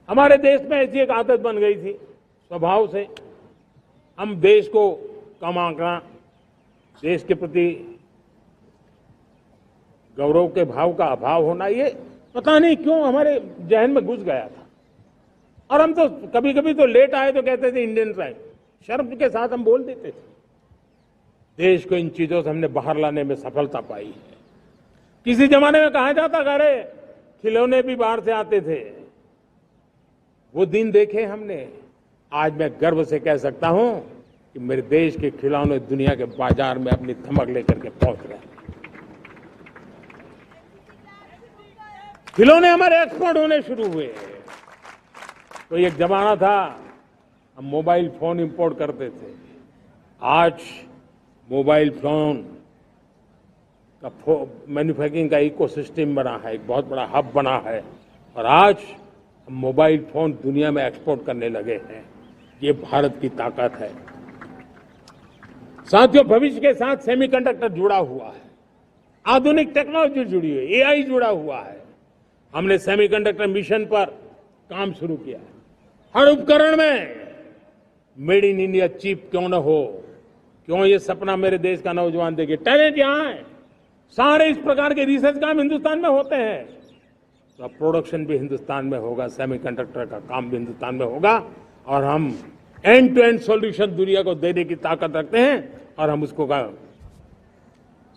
हमारे देश में ऐसी एक आदत बन गई थी स्वभाव से, हम देश को कम आंकना, देश के प्रति गौरव के भाव का अभाव होना, ये पता नहीं क्यों हमारे जहन में घुस गया था। और हम तो कभी कभी तो लेट आए तो कहते थे इंडियन टाइम, शर्म के साथ हम बोल देते थे। देश को इन चीजों से हमने बाहर लाने में सफलता पाई है। किसी जमाने में कहा जाता था अरे खिलौने भी बाहर से आते थे, वो दिन देखे हमने। आज मैं गर्व से कह सकता हूं कि मेरे देश के खिलौने दुनिया के बाजार में अपनी धमक लेकर के पहुंच रहे हैं। खिलौने हमारे एक्सपोर्ट होने शुरू हुए। तो एक जमाना था हम मोबाइल फोन इंपोर्ट करते थे, आज मोबाइल फोन का मैन्युफैक्चरिंग का इकोसिस्टम बना है, एक बहुत बड़ा हब बना है, और आज हम मोबाइल फोन दुनिया में एक्सपोर्ट करने लगे हैं। ये भारत की ताकत है। साथियों, भविष्य के साथ सेमीकंडक्टर जुड़ा हुआ है, आधुनिक टेक्नोलॉजी जुड़ी हुई है, एआई जुड़ा हुआ है। हमने सेमीकंडक्टर मिशन पर काम शुरू किया है। हर उपकरण में मेड इन इंडिया चिप क्यों न हो, क्यों ये सपना मेरे देश का नौजवान देखे। टैलेंट यहां है, सारे इस प्रकार के रिसर्च काम हिंदुस्तान में होते हैं, तो अब प्रोडक्शन भी हिंदुस्तान में होगा, सेमीकंडक्टर का काम भी हिंदुस्तान में होगा, और हम एंड टू एंड सॉल्यूशन दुनिया को देने की ताकत रखते हैं, और हम उसको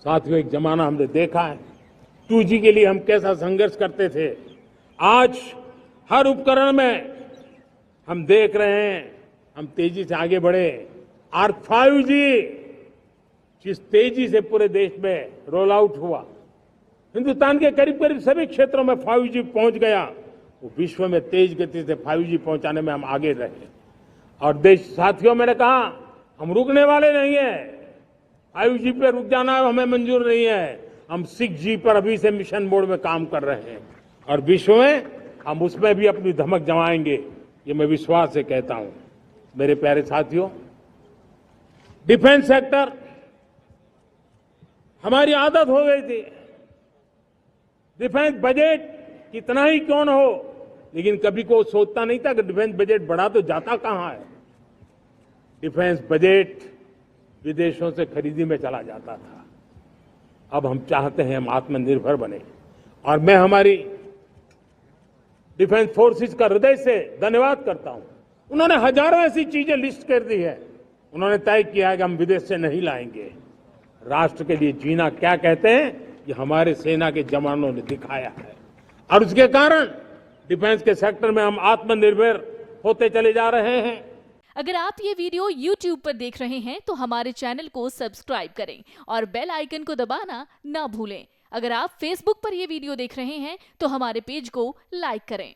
साथियों, एक जमाना हमने देखा है 2G के लिए हम कैसा संघर्ष करते थे। आज हर उपकरण में हम देख रहे हैं, हम तेजी से आगे बढ़े। और 5G जिस तेजी से पूरे देश में रोल आउट हुआ, हिंदुस्तान के करीब करीब सभी क्षेत्रों में 5G पहुंच गया। वो विश्व में तेज गति से 5G पहुंचाने में हम आगे रहे। और देश साथियों, मैंने कहा हम रुकने वाले नहीं है। 5G पे रुक जाना हमें मंजूर नहीं है। हम 6G पर अभी से मिशन मोड में काम कर रहे हैं, और विश्व में हम उसमें भी अपनी धमक जमाएंगे, ये मैं विश्वास से कहता हूं। मेरे प्यारे साथियों, डिफेंस सेक्टर हमारी आदत हो गई थी। डिफेंस बजट कितना ही क्यों न हो, लेकिन कभी को सोचता नहीं था कि डिफेंस बजट बढ़ा तो जाता कहां है। डिफेंस बजट विदेशों से खरीदी में चला जाता था। अब हम चाहते हैं हम आत्मनिर्भर बने, और मैं हमारी डिफेंस फोर्सेस का हृदय से धन्यवाद करता हूं। उन्होंने हजारों ऐसी चीजें लिस्ट कर दी है। उन्होंने तय किया है कि हम विदेश से नहीं लाएंगे। राष्ट्र के लिए जीना क्या कहते हैं, ये हमारे सेना के जवानों ने दिखाया है, और उसके कारण डिफेंस के सेक्टर में हम आत्मनिर्भर होते चले जा रहे हैं। अगर आप ये वीडियो YouTube पर देख रहे हैं तो हमारे चैनल को सब्सक्राइब करें और बेल आइकन को दबाना ना भूलें। अगर आप Facebook पर ये वीडियो देख रहे हैं तो हमारे पेज को लाइक करें।